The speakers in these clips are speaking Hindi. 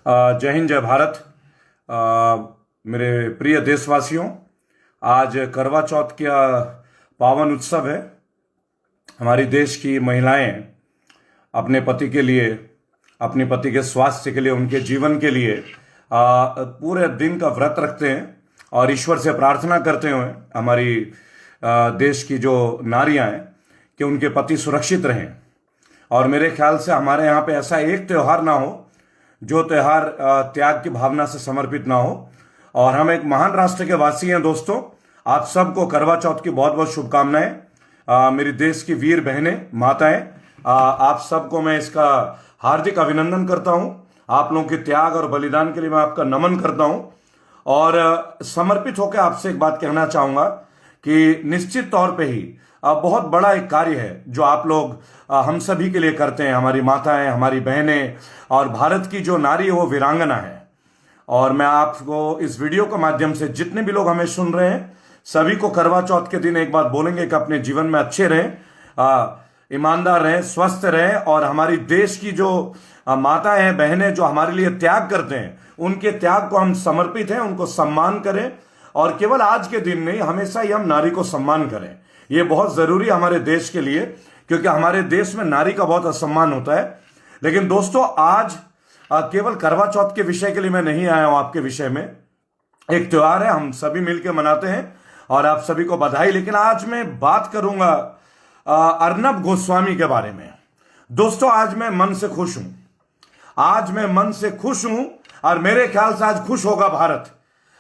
जय हिंद, जय भारत। मेरे प्रिय देशवासियों, आज करवा चौथ का पावन उत्सव है। हमारी देश की महिलाएं अपने पति के लिए, अपने पति के स्वास्थ्य के लिए, उनके जीवन के लिए पूरे दिन का व्रत रखते हैं और ईश्वर से प्रार्थना करते हुए हमारी देश की जो नारियां हैं कि उनके पति सुरक्षित रहें। और मेरे ख्याल से हमारे यहाँ पे ऐसा एक त्यौहार ना हो जो त्यौहार त्याग की भावना से समर्पित ना हो। और हम एक महान राष्ट्र के वासी हैं दोस्तों। आप सबको करवा चौथ की बहुत बहुत शुभकामनाएं। मेरी देश की वीर बहनें, माताएं, आप सबको मैं इसका हार्दिक अभिनंदन करता हूं। आप लोगों के त्याग और बलिदान के लिए मैं आपका नमन करता हूं। और समर्पित होकर आपसे एक बात कहना चाहूंगा कि निश्चित तौर पे ही बहुत बड़ा एक कार्य है जो आप लोग हम सभी के लिए करते हैं। हमारी माताएं, हमारी बहनें और भारत की जो नारी है वो वीरांगना है। और मैं आपको इस वीडियो के माध्यम से जितने भी लोग हमें सुन रहे हैं सभी को करवा चौथ के दिन एक बात बोलेंगे कि अपने जीवन में अच्छे रहें, ईमानदार रहें, स्वस्थ रहें। और हमारी देश की जो माताएं हैं, बहनें जो हमारे लिए त्याग करते हैं, उनके त्याग को हम समर्पित हैं, उनको सम्मान करें। और केवल आज के दिन नहीं, हमेशा ही हम नारी को सम्मान करें। ये बहुत जरूरी है हमारे देश के लिए, क्योंकि हमारे देश में नारी का बहुत असम्मान होता है। लेकिन दोस्तों, आज केवल करवा चौथ के विषय के लिए मैं नहीं आया हूं आपके विषय में। एक त्योहार है, हम सभी मिलकर मनाते हैं और आप सभी को बधाई। लेकिन आज मैं बात करूंगा अर्नब गोस्वामी के बारे में। दोस्तों, आज मैं मन से खुश हूं। आज मैं मन से खुश हूं और मेरे ख्याल से आज खुश होगा भारत।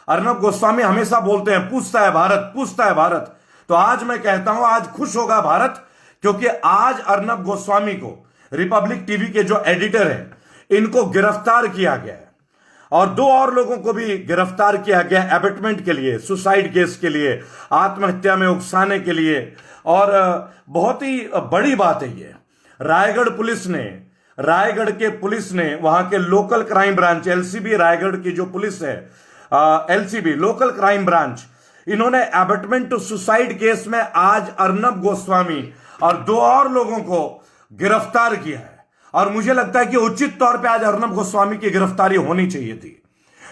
अर्नब गोस्वामी हमेशा बोलते हैं पूछता है भारत, पूछता है भारत। तो आज मैं कहता हूं आज खुश होगा भारत, क्योंकि आज अर्नब गोस्वामी को, रिपब्लिक टीवी के जो एडिटर हैं, इनको गिरफ्तार किया गया है। और दो और लोगों को भी गिरफ्तार किया गया एबेटमेंट के लिए, सुसाइड केस के लिए, आत्महत्या में उकसाने के लिए। और बहुत ही बड़ी बात है ये। रायगढ़ के पुलिस ने, वहां के local crime branch LCB, Raigarh की जो पुलिस है एलसीबी लोकल क्राइम ब्रांच, इन्होंने एबेटमेंट टू सुसाइड केस में आज अर्नब गोस्वामी और दो और लोगों को गिरफ्तार किया है। और मुझे लगता है कि उचित तौर पे आज अर्नब गोस्वामी की गिरफ्तारी होनी चाहिए थी,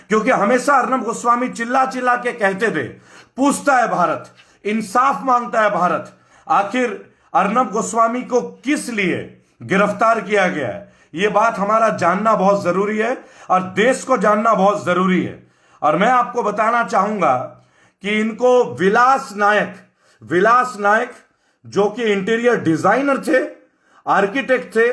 क्योंकि हमेशा अर्नब गोस्वामी चिल्ला चिल्ला के कहते थे पूछता है भारत, इंसाफ मांगता है भारत। आखिर अर्नब गोस्वामी को किस लिए गिरफ्तार किया गया है, यह बात हमारा जानना बहुत जरूरी है और देश को जानना बहुत जरूरी है। और मैं आपको बताना चाहूंगा कि इनको विलास नायक जो कि इंटीरियर डिजाइनर थे, आर्किटेक्ट थे,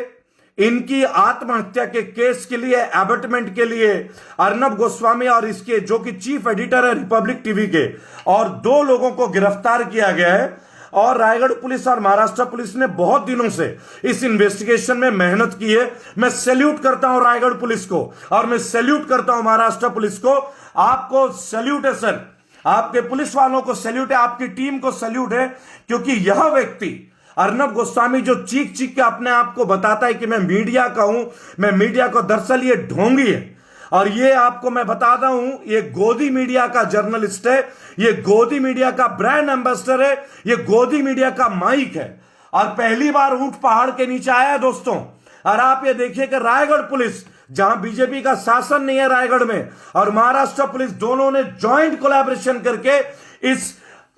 इनकी आत्महत्या के केस के लिए, एबेटमेंट के लिए अर्नब गोस्वामी और इसके जो कि चीफ एडिटर है रिपब्लिक टीवी के, और दो लोगों को गिरफ्तार किया गया है। और रायगढ़ पुलिस और महाराष्ट्र पुलिस ने बहुत दिनों से इस इन्वेस्टिगेशन में मेहनत की है। मैं सैल्यूट करता हूं रायगढ़ पुलिस को और मैं सैल्यूट करता हूं महाराष्ट्र पुलिस को। आपको सैल्यूट है सर, आपके पुलिस वालों को सैल्यूट है, आपकी टीम को सैल्यूट है। क्योंकि यह व्यक्ति अर्नब गोस्वामी जो चीख चीख के अपने आप को बताता है कि मैं मीडिया का हूं, मैं मीडिया को, दरअसल ये ढोंगी है। और ये आपको मैं बताता हूं, ये गोदी मीडिया का जर्नलिस्ट है, ये गोदी मीडिया का ब्रांड एम्बेसडर है, ये गोदी मीडिया का माइक है। और पहली बार ऊंट पहाड़ के नीचे आया है दोस्तों। और आप ये देखिए कि रायगढ़ पुलिस, जहां बीजेपी का शासन नहीं है रायगढ़ में, और महाराष्ट्र पुलिस, दोनों ने ज्वाइंट कोलैबोरेशन करके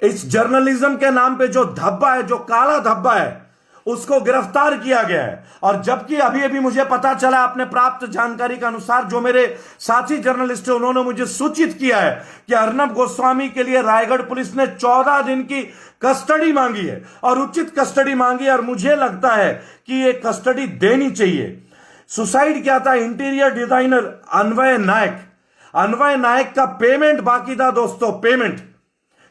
इस जर्नलिज्म के नाम पे जो धब्बा है, जो काला धब्बा है, उसको गिरफ्तार किया गया है। और जबकि अभी अभी मुझे पता चला अपने प्राप्त जानकारी के अनुसार, जो मेरे साथी जर्नलिस्ट हैं उन्होंने मुझे सूचित किया है कि अर्नब गोस्वामी के लिए रायगढ़ पुलिस ने 14 दिन की कस्टडी मांगी है और उचित कस्टडी मांगी है। और मुझे लगता है कि ये कस्टडी देनी चाहिए। सुसाइड क्या था, इंटीरियर डिजाइनर अन्वय नायक का पेमेंट बाकी था दोस्तों, पेमेंट,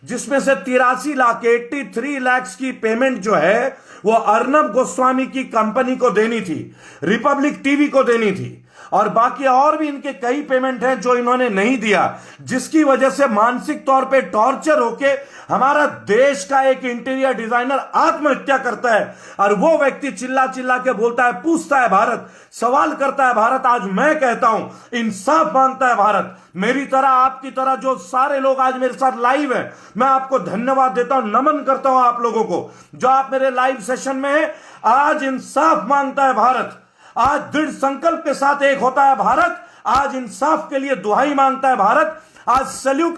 जिसमें से 83 लाख 83 लाख की पेमेंट जो है वो अर्नब गोस्वामी की कंपनी को देनी थी, रिपब्लिक टीवी को देनी थी। और बाकी और भी इनके कई पेमेंट हैं जो इन्होंने नहीं दिया, जिसकी वजह से मानसिक तौर पे टॉर्चर होके हमारा देश का एक इंटीरियर डिजाइनर आत्महत्या करता है। और वो व्यक्ति चिल्ला चिल्ला के बोलता है पूछता है भारत, सवाल करता है भारत। आज मैं कहता हूं इंसाफ मांगता है भारत। मेरी तरह, आपकी तरह जो सारे लोग आज मेरे साथ लाइव हैं, मैं आपको धन्यवाद देता हूं, नमन करता हूं आप लोगों को जो आप मेरे लाइव सेशन में हैं। आज इंसाफ मांगता है भारत। आज दृढ़ संकल्प के साथ एक होता है भारत। आज इंसाफ के लिए दुहाई मांगता है भारत। आज सैल्यूट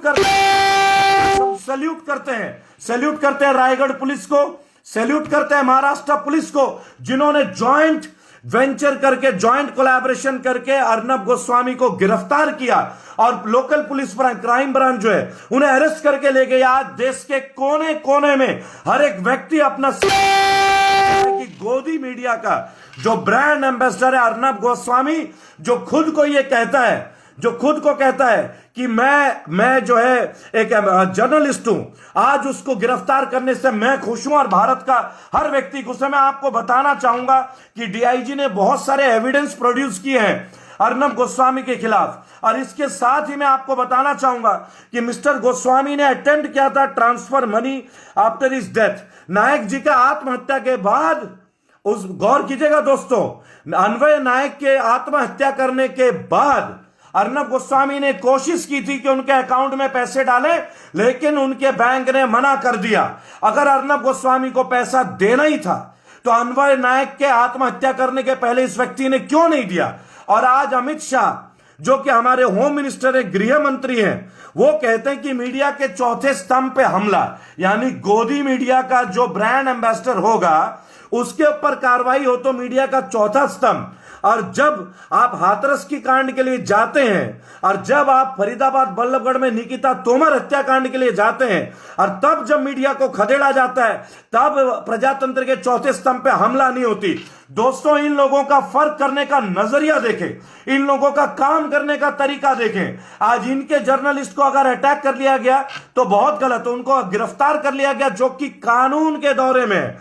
करते हैं रायगढ़ पुलिस को, सैल्यूट करते हैं महाराष्ट्र पुलिस को, जिन्होंने ज्वाइंट वेंचर करके, ज्वाइंट कोलैबोरेशन करके अर्नब गोस्वामी को गिरफ्तार किया और लोकल पुलिस क्राइम ब्रांच जो है उन्हें अरेस्ट करके ले गई। आज देश के कोने कोने में हर एक व्यक्ति अपना कि गोदी मीडिया का जो ब्रांड एम्बेसडर है अर्नब गोस्वामी, जो खुद को कहता है कि मैं जो है एक जर्नलिस्ट हूं, आज उसको गिरफ्तार करने से मैं खुश हूं और भारत का हर व्यक्ति खुश है। मैं आपको बताना चाहूंगा कि डीआईजी ने बहुत सारे एविडेंस प्रोड्यूस किए हैं अर्नब गोस्वामी के खिलाफ, और इसके साथ ही मैं आपको बताना चाहूंगा कि मिस्टर गोस्वामी ने अटेम्प्ट किया था transfer money after his death. Nayak ji का आत्महत्या के बाद, उस गौर कीजिएगा दोस्तों, अन्वय नायक के आत्महत्या करने के बाद अर्नब गोस्वामी ने कोशिश की थी कि उनके अकाउंट में पैसे डालें, लेकिन उनके बैंक ने मना कर दिया। अगर अर्नब गोस्वामी को पैसा देना ही था तो अन्वय नायक के आत्महत्या करने के पहले इस व्यक्ति ने क्यों नहीं दिया? और आज अमित शाह, जो कि हमारे होम मिनिस्टर है, गृह मंत्री हैं, वो कहते हैं कि मीडिया के चौथे स्तंभ पे हमला, यानी गोदी मीडिया का जो ब्रांड एम्बेसडर होगा उसके ऊपर कार्रवाई हो तो मीडिया का चौथा स्तंभ। और जब आप हाथरस की कांड के लिए जाते हैं, और जब आप फरीदाबाद बल्लभगढ़ में निकिता तोमर हत्याकांड के लिए जाते हैं, और तब जब मीडिया को खदेड़ा जाता है, तब प्रजातंत्र के चौथे स्तंभ पे हमला नहीं होती। दोस्तों, इन लोगों का फर्क करने का नजरिया देखें, इन लोगों का काम करने का तरीका देखें। आज इनके जर्नलिस्ट को अगर अटैक कर लिया गया तो बहुत गलत, उनको गिरफ्तार कर लिया गया जो कि कानून के दायरे में।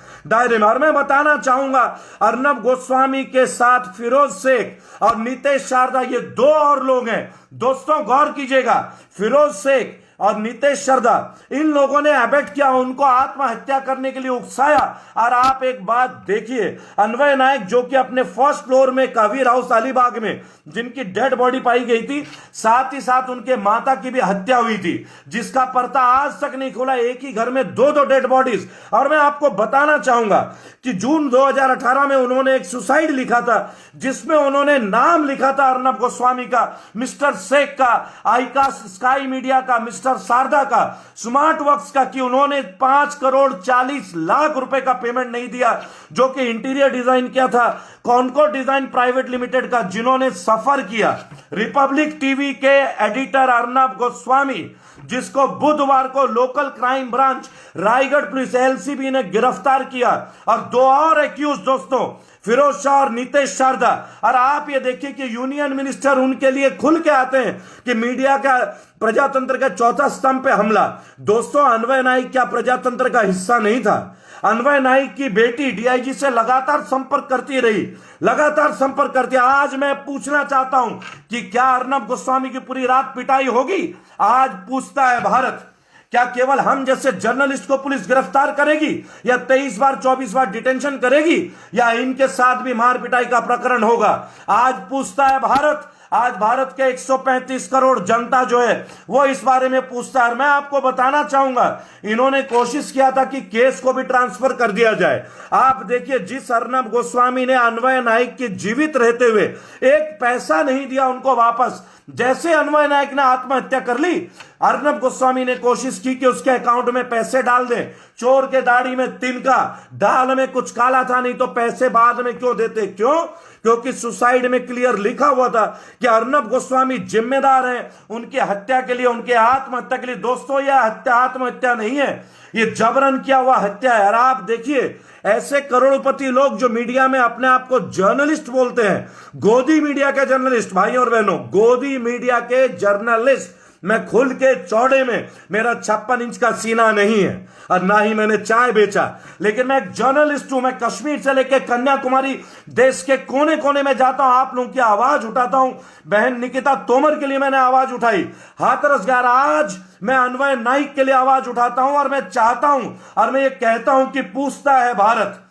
और मैं बताना चाहूंगा, अर्नब गोस्वामी के साथ फिरोज शेख और नितेश शारदा, ये दो और लोग हैं। दोस्तों गौर कीजिएगा, फिरोज शेख और नितेश शारदा, इन लोगों ने अबेट किया, उनको आत्महत्या करने के लिए उकसाया। और आप एक बात देखिए, अन्वय नायक जो कि अपने फर्स्ट फ्लोर में कबीर हाउस अलीबाग में जिनकी डेड बॉडी पाई गई थी, साथ ही साथ उनके माता की भी हत्या हुई थी, जिसका पर्दा आज तक नहीं खुला। एक ही घर में दो डेड बॉडीज। और मैं आपको बताना चाहूंगा कि जून 2018 में उन्होंने एक सुसाइड लिखा था, जिसमें उन्होंने नाम लिखा था अर्नब गोस्वामी का, मिस्टर शेख का, आईकास्ट स्काई मीडिया का, मिस्टर शारदा का, स्मार्ट वर्क्स का, कि उन्होंने 5 करोड़ 40 लाख रुपए का पेमेंट नहीं दिया, जो कि इंटीरियर डिजाइन किया था कॉनकोर्ड डिजाइन प्राइवेट लिमिटेड का, जिन्होंने सफर किया। रिपब्लिक टीवी के एडिटर अर्नब गोस्वामी, जिसको बुधवार को local crime branch Raigarh police LCB ने गिरफ्तार किया, और दो और एक्यूज दोस्तों, फिरोज शाह और नितेश शारदा। और आप ये देखिए कि यूनियन मिनिस्टर उनके लिए खुल के आते हैं कि मीडिया का प्रजातंत्र का चौथा स्तंभ पे हमला। दोस्तों, अन्वय नायक क्या प्रजातंत्र का हिस्सा नहीं था? अन्वय नायक की बेटी डीआईजी से लगातार संपर्क करती रही, लगातार संपर्क करती। आज मैं पूछना चाहता हूं कि क्या अर्नब गोस्वामी की पूरी रात पिटाई होगी? आज पूछता है भारत, क्या केवल हम जैसे जर्नलिस्ट को पुलिस गिरफ्तार करेगी, या 23 बार 24 बार डिटेंशन करेगी, या इनके साथ भी मार पिटाई का प्रकरण होगा? आज पूछता है भारत। आज भारत के 135 करोड़ जनता जो है वो इस बारे में पूछता है। मैं आपको बताना चाहूंगा, इन्होंने कोशिश किया था कि केस को भी ट्रांसफर कर दिया जाए। आप देखिए, जिस अर्नब गोस्वामी ने अन्वय नायक के जीवित रहते हुए एक पैसा नहीं दिया उनको वापस, जैसे अन्वय नायक ने आत्महत्या कर ली, अर्नब गोस्वामी ने कोशिश की कि उसके अकाउंट में पैसे डाल दें। चोर के दाढ़ी में तिनका, दाल में कुछ काला था, नहीं तो पैसे बाद में क्यों देते? क्यों? क्योंकि सुसाइड में क्लियर लिखा हुआ था कि अर्नब गोस्वामी जिम्मेदार हैं उनकी हत्या के लिए, उनके आत्महत्या के लिए। दोस्तों, यह हत्या आत्महत्या नहीं है, ये जबरन किया हुआ हत्या है। और आप देखिए, ऐसे करोड़पति लोग जो मीडिया में अपने आप को जर्नलिस्ट बोलते हैं, गोदी मीडिया के जर्नलिस्ट, भाई और बहनों, गोदी मीडिया के जर्नलिस्ट, मैं खुल के चौड़े में, मेरा 56 इंच का सीना नहीं है और ना ही मैंने चाय बेचा, लेकिन मैं एक जर्नलिस्ट हूं। मैं कश्मीर से लेकर कन्याकुमारी देश के कोने कोने में जाता हूं, आप लोगों की आवाज उठाता हूं। बहन निकिता तोमर के लिए मैंने आवाज उठाई, हाथरस गया। आज मैं अन्वय नायक के लिए आवाज उठाता हूं, और मैं चाहता हूं और मैं ये कहता हूं कि पूछता है भारत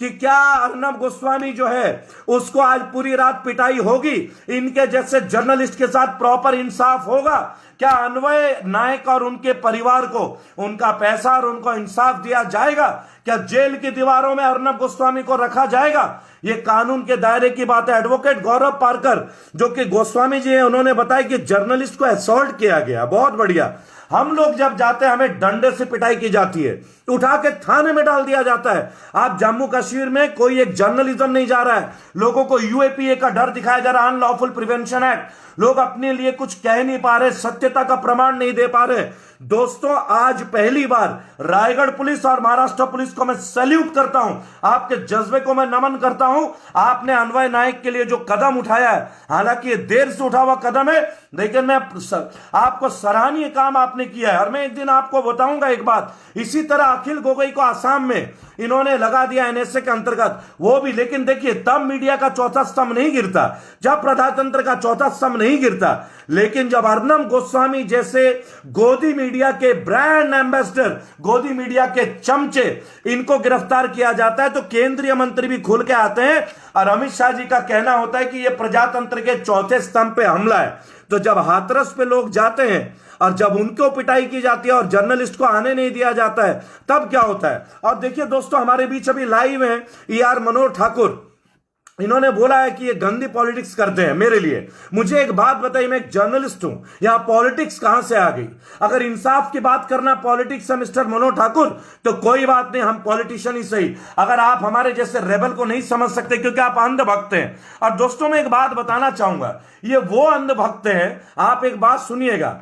कि क्या अर्नब गोस्वामी जो है उसको आज पूरी रात पिटाई होगी, इनके जैसे जर्नलिस्ट के साथ प्रॉपर इंसाफ होगा, क्या अन्वय नायक और उनके परिवार को उनका पैसा और उनको इंसाफ दिया जाएगा, क्या जेल की दीवारों में अर्नब गोस्वामी को रखा जाएगा? ये कानून के दायरे की बात है। एडवोकेट गौरव पारकर जो कि गोस्वामी जी हैं, उन्होंने बताया कि जर्नलिस्ट को असॉल्ट किया गया। बहुत बढ़िया। हम लोग जब जाते हैं हमें डंडे से पिटाई की जाती है, उठा के थाने में डाल दिया जाता है। आप जम्मू कश्मीर में कोई एक जर्नलिज्म नहीं जा रहा है, लोगों को यूएपीए का डर दिखाया जा रहा है, अनलॉफुल प्रिवेंशन एक्ट, लोग अपने लिए कुछ कह नहीं पा रहे, सत्यता का प्रमाण नहीं दे पा रहे। दोस्तों, आज पहली बार रायगढ़ पुलिस और महाराष्ट्र पुलिस को मैं सैल्यूट करता हूं, आपके जज्बे को मैं नमन करता हूं। आपने अन्वय नायक के लिए जो कदम उठाया है, हालांकि ये देर से उठा हुआ कदम है, लेकिन मैं आपको सराहनीय काम आपने किया है। और मैं एक दिन आपको बताऊंगा एक बात, इसी तरह अखिल गोगोई को आसाम में इन्होंने लगा दिया एनएसए के अंतर्गत, वो भी। लेकिन देखिए, तब मीडिया का चौथा स्तंभ नहीं गिरता, जब प्रजातंत्र का चौथा स्तंभ नहीं गिरता। लेकिन जब अर्नब गोस्वामी जैसे गोदी मीडिया के ब्रांड एम्बेसडर, गोदी मीडिया के चमचे, इनको गिरफ्तार किया जाता है, तो केंद्रीय मंत्री भी खुल के आते हैं। और अमित शाह जी का कहना होता है कि यह प्रजातंत्र के चौथे स्तंभ पे हमला है। तो जब हाथरस पे लोग जाते हैं और जब उनको पिटाई की जाती है और जर्नलिस्ट को आने नहीं दिया जाता है, तब क्या होता है? और देखिए दोस्तों, हमारे बीच अभी लाइव हैं ER मनोहर ठाकुर। इन्होंने बोला है कि ये गंदी पॉलिटिक्स करते हैं। मेरे लिए, मुझे एक बात बताइए, मैं एक जर्नलिस्ट हूं, यहां पॉलिटिक्स कहां से आ गई? अगर इंसाफ की बात करना पॉलिटिक्स है मिस्टर मनोहर ठाकुर, तो कोई बात नहीं, हम पॉलिटिशियन ही सही। अगर आप हमारे जैसे रेबल को नहीं समझ सकते क्योंकि आप अंधभक्त हैं। और दोस्तों, मैं एक बात बताना चाहूंगा, ये वो अंधभक्त हैं, आप एक बात सुनिएगा।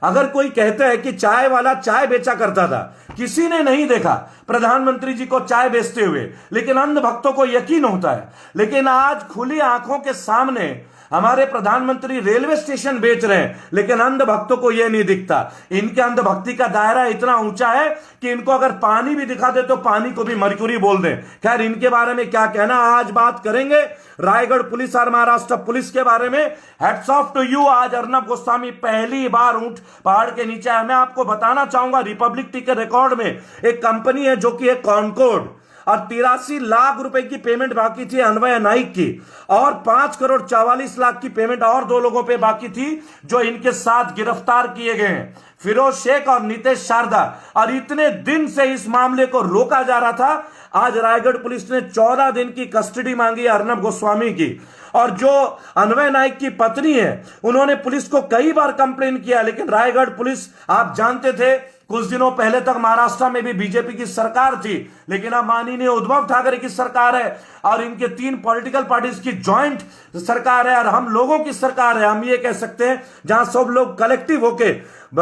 अगर कोई कहता है कि चाय वाला चाय बेचा करता था, किसी ने नहीं देखा प्रधानमंत्री जी को चाय बेचते हुए, लेकिन अंध भक्तों को यकीन होता है। लेकिन आज खुली आंखों के सामने हमारे प्रधानमंत्री रेलवे स्टेशन बेच रहे हैं, लेकिन अंध भक्तों को यह नहीं दिखता। इनके अंध भक्ति का दायरा इतना ऊंचा है कि इनको अगर पानी भी दिखा दे तो पानी को भी मरक्यूरी बोल दें। खैर, इनके बारे में क्या कहना, आज बात करेंगे रायगढ़ पुलिस और महाराष्ट्र पुलिस के बारे में। Hats off to you. आज अर्नब गोस्वामी पहली बार ऊंट पहाड़ के नीचे है। मैं आपको बताना चाहूंगा, रिपब्लिक टी के रिकॉर्ड में एक कंपनी है जो कि एक कॉनकोर्ड, और 83 लाख रुपए की पेमेंट बाकी थी अन्वय नाइक की, और 5 करोड़ 44 लाख की पेमेंट और 2 लोगों पे बाकी थी जो इनके साथ गिरफ्तार किए गए हैं, फिरोज शेख और नितेश शारदा। और इतने दिन से इस मामले को रोका जा रहा था। आज रायगढ़ पुलिस ने 14 दिन की कस्टडी मांगी अर्नब गोस्वामी की। और जो अन्वय नाइक की पत्नी है, उन्होंने पुलिस को कई बार कंप्लेन किया, लेकिन रायगढ़ पुलिस, आप जानते थे कुछ दिनों पहले तक महाराष्ट्र में भी बीजेपी की सरकार थी, लेकिन अब माननीय उद्धव ठाकरे की सरकार है और इनके 3 पॉलिटिकल पार्टीज की जॉइंट सरकार है, और हम लोगों की सरकार है। हम ये कह सकते हैं जहां सब लोग कलेक्टिव होके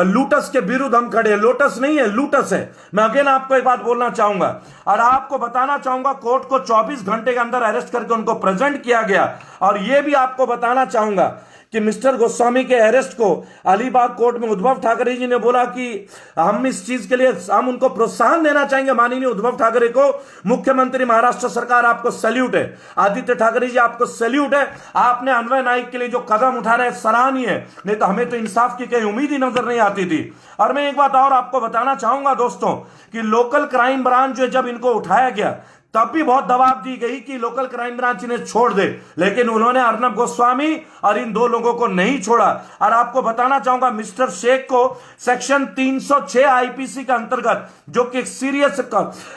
लूटस के विरुद्ध हम खड़े हैं। लोटस नहीं है, लूटस है। मैं अगेन आपको एक बात बोलना चाहूंगा और आपको बताना चाहूंगा, कोर्ट को 24 घंटे के अंदर अरेस्ट करके उनको प्रेजेंट किया गया। और यह भी आपको बताना चाहूंगा कि मिस्टर गोस्वामी के अरेस्ट को अलीबाग कोर्ट में उद्धव ठाकरे जी ने बोला कि हम इस चीज के लिए हम उनको प्रोत्साहन देना चाहेंगे। माननीय उद्धव ठाकरे को, मुख्यमंत्री महाराष्ट्र सरकार, आपको सैल्यूट है। आदित्य ठाकरे जी, आपको सैल्यूट है। आपने अन्वय नाइक के लिए जो कदम उठा रहे हैं, सराहनीय है। नहीं तो हमें तो इंसाफ की कहीं उम्मीद ही नजर नहीं आती थी। और मैं एक बात और आपको बताना चाहूंगा दोस्तों, कि लोकल क्राइम ब्रांच जो जब इनको उठाया गया, तब भी बहुत दबाव दी गई कि लोकल क्राइम ब्रांच इन्हें छोड़ दे, लेकिन उन्होंने अर्नब गोस्वामी और इन 2 लोगों को नहीं छोड़ा। और आपको बताना चाहूंगा, मिस्टर शेख को सेक्शन 306 आईपीसी के अंतर्गत, जो कि एक सीरियस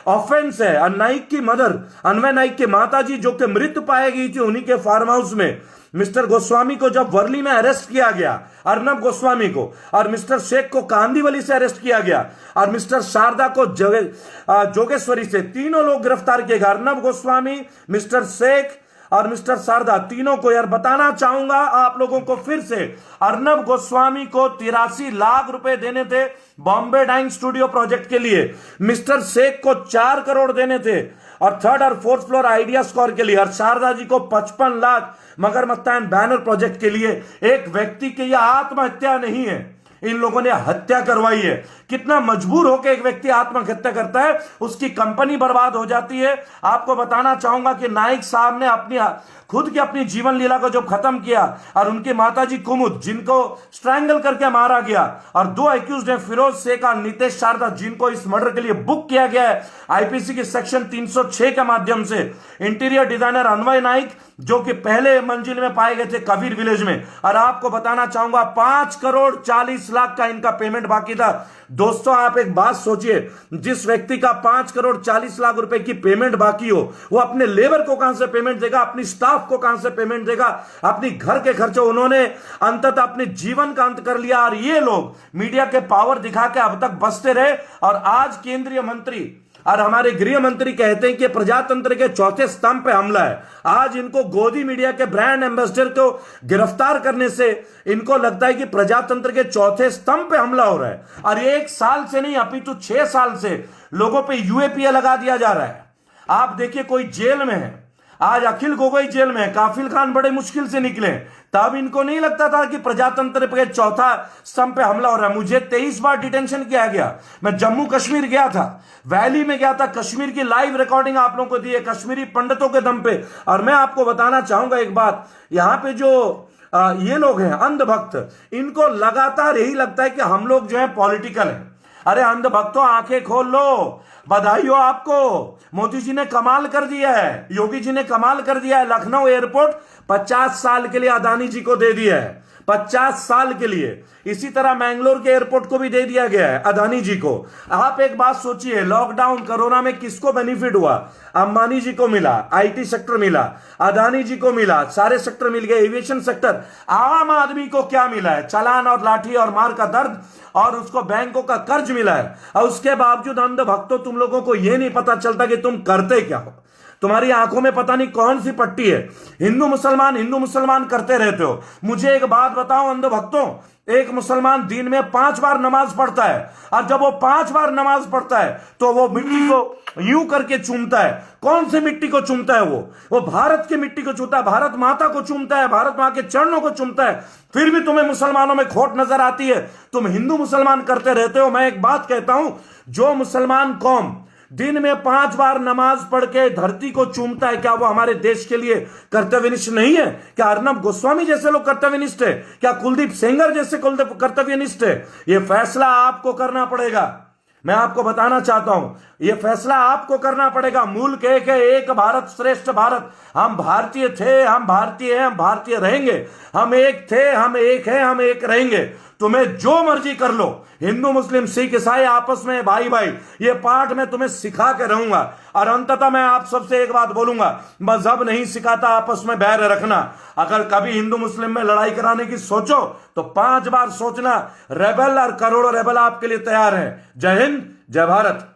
ऑफेंस है, और नाइक की मदर, अन्वय नाइक की माताजी जो कि मृत पाई गई थी उन्हीं के फार्म हाउस में, मिस्टर गोस्वामी को जब वर्ली में अरेस्ट किया गया, अर्नब गोस्वामी को, और मिस्टर शेख को कांदीवली से अरेस्ट किया गया, और मिस्टर शारदा को जोगेश्वरी से, तीनों लोग गिरफ्तार किए गए। अर्नब गोस्वामी, मिस्टर शेख और मिस्टर शारदा, तीनों को। यार बताना चाहूंगा आप लोगों को फिर से, अर्नब गोस्वामी को 83 लाख रुपए देने थे बॉम्बे डाइंग स्टूडियो प्रोजेक्ट के लिए, मिस्टर शेख को 4 करोड़ देने थे और 3rd और 4th फ्लोर आइडिया स्कोर के लिए, और शारदा जी को 55 लाख मगरमस्तान बैनर प्रोजेक्ट के लिए। एक व्यक्ति की यह आत्महत्या नहीं है, इन लोगों ने हत्या करवाई है। कितना मजबूर होकर एक व्यक्ति आत्महत्या करता है, उसकी कंपनी बर्बाद हो जाती है। आपको बताना चाहूंगा कि नाइक साहब ने खुद की अपनी जीवन लीला को जब खत्म किया और उनकी माताजी कुमुद, जिनको स्ट्रैंगल करके मारा गया, और दो एक्यूज्ड हैं फिरोज शेख और नितेश शारदा, जिनको इस मर्डर के लिए बुक किया गया है आईपीसी के सेक्शन 306 के माध्यम से। इंटीरियर डिजाइनर अन्वय नाइक, जो कि पहले मंजिल में पाए गए थे कबीर विलेज में, और आपको बताना चाहूंगा 5 करोड़ 40 लाख का इनका पेमेंट बाकी था। दोस्तों, आप एक बात सोचिए, जिस व्यक्ति का 5 करोड़ 40 लाख रुपए की पेमेंट बाकी हो, वो अपने लेबर को कहां से पेमेंट देगा, अपनी स्टाफ को कहां से पेमेंट देगा, अपनी घर के खर्चे। उन्होंने अंततः अपने जीवन का अंत कर लिया, और ये लोग मीडिया के पावर दिखा के अब तक बसते रहे। और आज केंद्रीय मंत्री और हमारे गृह मंत्री कहते हैं कि प्रजातंत्र के चौथे स्तंभ पे हमला है। आज इनको गोदी मीडिया के ब्रांड एम्बेसडर को गिरफ्तार करने से इनको लगता है कि प्रजातंत्र के चौथे स्तंभ पे हमला हो रहा है। और 1 साल से नहीं, अपितु 6 साल से लोगों पे यूएपीए लगा दिया जा रहा है। आप देखिए, कोई जेल में है, आज अखिल गोगोई जेल में है, काफिल खान बड़े मुश्किल से निकले, तब इनको नहीं लगता था कि प्रजातंत्र पे चौथा स्तंभ पे हमला हो रहा है। मुझे 23 बार डिटेंशन किया गया। मैं जम्मू कश्मीर गया था, वैली में गया था, कश्मीर की लाइव रिकॉर्डिंग आप लोगों को दी है, कश्मीरी पंडितों के दम पे। और मैं आपको बताना चाहूंगा एक बात, यहां पे जो ये लोग हैं अंधभक्त, इनको लगातार यही लगता है कि हम लोग जो है पॉलिटिकल है। अरे अंधभक्तों, आंखें खोल लो, बधाई हो आपको, मोदी जी ने कमाल कर दिया है, योगी जी ने कमाल कर दिया है। लखनऊ एयरपोर्ट 50 साल के लिए अदानी जी को दे दिया है, 50 साल के लिए। इसी तरह मैंगलोर के एयरपोर्ट को भी दे दिया गया है अदानी जी को। आप एक बात सोचिए, लॉकडाउन कोरोना में किसको बेनिफिट हुआ? अंबानी जी को मिला, आईटी सेक्टर मिला, अदानी जी को मिला, सारे सेक्टर मिल गए, एविएशन सेक्टर। आम आदमी को क्या मिला है? चालान और लाठी और मार का दर्द, और उसको बैंकों का कर्ज मिला है। और उसके बावजूद अंधभक्तों, तुम लोगों को यह नहीं पता चलता कि तुम करते क्या हो। तुम्हारी आंखों में पता नहीं कौन सी पट्टी है, हिंदू मुसलमान करते रहते हो। मुझे एक बात बताओ अंधभक्तों, एक मुसलमान दिन में 5 बार नमाज पढ़ता है, और जब वो 5 बार नमाज पढ़ता है तो वो मिट्टी को यूं करके चूमता है। कौन सी मिट्टी को चूमता है? वो भारत की मिट्टी को चूमता है, भारत माता को चूमता है, भारत मां के चरणों को चूमता है। फिर भी तुम्हें मुसलमानों में खोट नजर आती है, तुम हिंदू मुसलमान करते रहते हो। मैं एक बात कहता हूं, जो मुसलमान कौम दिन में 5 बार नमाज पढ़ के धरती को चूमता है, क्या वो हमारे देश के लिए कर्तव्यनिष्ठ नहीं है? क्या अर्नब गोस्वामी जैसे लोग कर्तव्यनिष्ठ है? क्या कुलदीप सेंगर जैसे कर्तव्यनिष्ठ है? ये फैसला आपको करना पड़ेगा। मैं आपको बताना चाहता हूं, यह फैसला आपको करना पड़ेगा। मुल्क एक है, एक भारत श्रेष्ठ भारत। हम भारतीय थे, हम भारतीय हैं, हम भारतीय रहेंगे। हम एक थे, हम एक हैं, हम एक रहेंगे। तुम्हें जो मर्जी कर लो, हिंदू मुस्लिम सिख ईसाई आपस में भाई भाई, ये पाठ मैं तुम्हें सिखा के रहूंगा। और अंततः मैं आप सबसे एक बात बोलूंगा, मजहब नहीं सिखाता आपस में बैर रखना। अगर कभी हिंदू मुस्लिम में लड़ाई कराने की सोचो तो 5 बार सोचना। रेबल और करोड़ों रेबल आपके लिए तैयार हैं। जय हिंद, जय भारत।